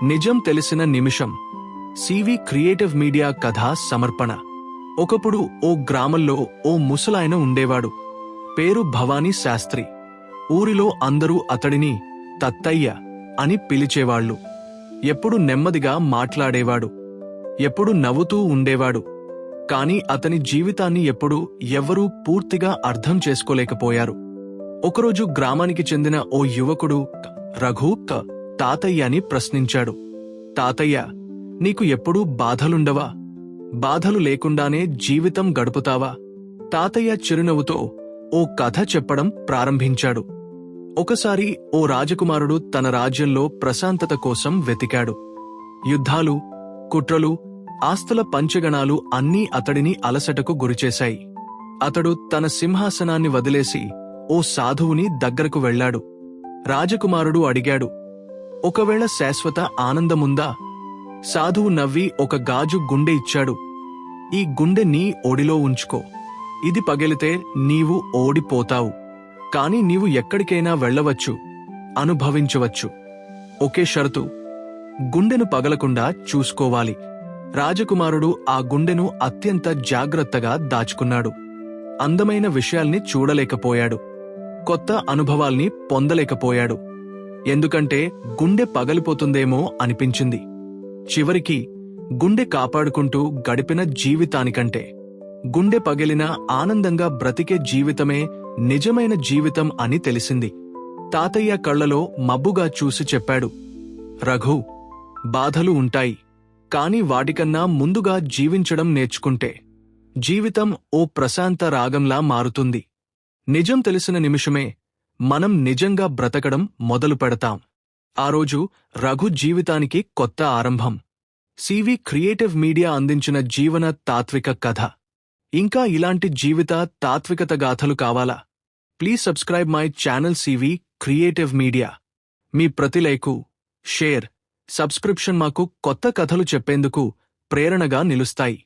నిజం తెలిసిన నిమిషం. సివి క్రియేటివ్ మీడియా కథ సమర్పణ. ఒకప్పుడు ఓ గ్రామంలో ఓ ముసలాయన ఉండేవాడు. పేరు భవానీ శాస్త్రి. ఊరిలో అందరూ అతడిని తత్తయ్య అని పిలిచేవాళ్లు. ఎప్పుడు నెమ్మదిగా మాట్లాడేవాడు, ఎప్పుడు నవ్వుతూ ఉండేవాడు. కాని అతని జీవితాన్ని ఎప్పుడూ ఎవ్వరూ పూర్తిగా అర్థం చేసుకోలేకపోయారు. ఒకరోజు గ్రామానికి చెందిన ఓ యువకుడు రఘు తాతయ్య అని ప్రశ్నించాడు. తాతయ్య, నీకు ఎప్పుడూ బాధలుండవా? బాధలు లేకుండానే జీవితం గడుపుతావా? తాతయ్య చిరునవ్వుతో ఓ కథ చెప్పడం ప్రారంభించాడు. ఒకసారి ఓ రాజకుమారుడు తన రాజ్యంలో ప్రశాంతత కోసం వెతికాడు. యుద్ధాలు, కుట్రలు, ఆస్తుల పంచగణాలు అన్నీ అతడిని అలసటకు గురిచేశాయి. అతడు తన సింహాసనాన్ని వదిలేసి ఓ సాధువుని దగ్గరకు వెళ్లాడు. రాజకుమారుడు అడిగాడు, ఒకవేళ శాశ్వత ఆనందముందా? సాధువు నవ్వి ఒక గాజు గుండె ఇచ్చాడు. ఈ గుండె నీ ఒడిలో ఉంచుకో. ఇది పగిలితే నీవు ఓడిపోతావు. కాని నీవు ఎక్కడికైనా వెళ్లవచ్చు, అనుభవించవచ్చు. ఒకే షరతు, గుండెను పగలకుండా చూసుకోవాలి. రాజకుమారుడు ఆ గుండెను అత్యంత జాగ్రత్తగా దాచుకున్నాడు. అందమైన విషయాల్ని చూడలేకపోయాడు, కొత్త అనుభవాల్ని పొందలేకపోయాడు. ఎందుకంటే గుండె పగలిపోతుందేమో అనిపించింది. చివరికి గుండె కాపాడుకుంటూ గడిపిన జీవితానికంటే గుండె పగిలినా ఆనందంగా బ్రతికే జీవితమే నిజమైన జీవితం అని తెలిసింది. తాతయ్య కళ్లలో మబ్బుగా చూసి చెప్పాడు, రఘు, బాధలు ఉంటాయి. కాని వాటికన్నా ముందుగా జీవించడం నేర్చుకుంటే జీవితం ఓ ప్రశాంత రాగంలా మారుతుంది. నిజం తెలిసిన నిమిషమే మనం నిజంగా బ్రతకడం మొదలు పెడతాం. ఆ రోజు రఘు జీవితానికి కొత్త ఆరంభం. సివి క్రియేటివ్ మీడియా అందించిన జీవన తాత్విక కథ. ఇంకా ఇలాంటి జీవిత తాత్వికత గాథలు కావాలా? Please subscribe my channel CV creative media. మీ ప్రతి లైకు, షేర్, సబ్స్క్రిప్షన్ మాకు కొత్త కథలు చెప్పేందుకు ప్రేరణగా నిలుస్తాయి.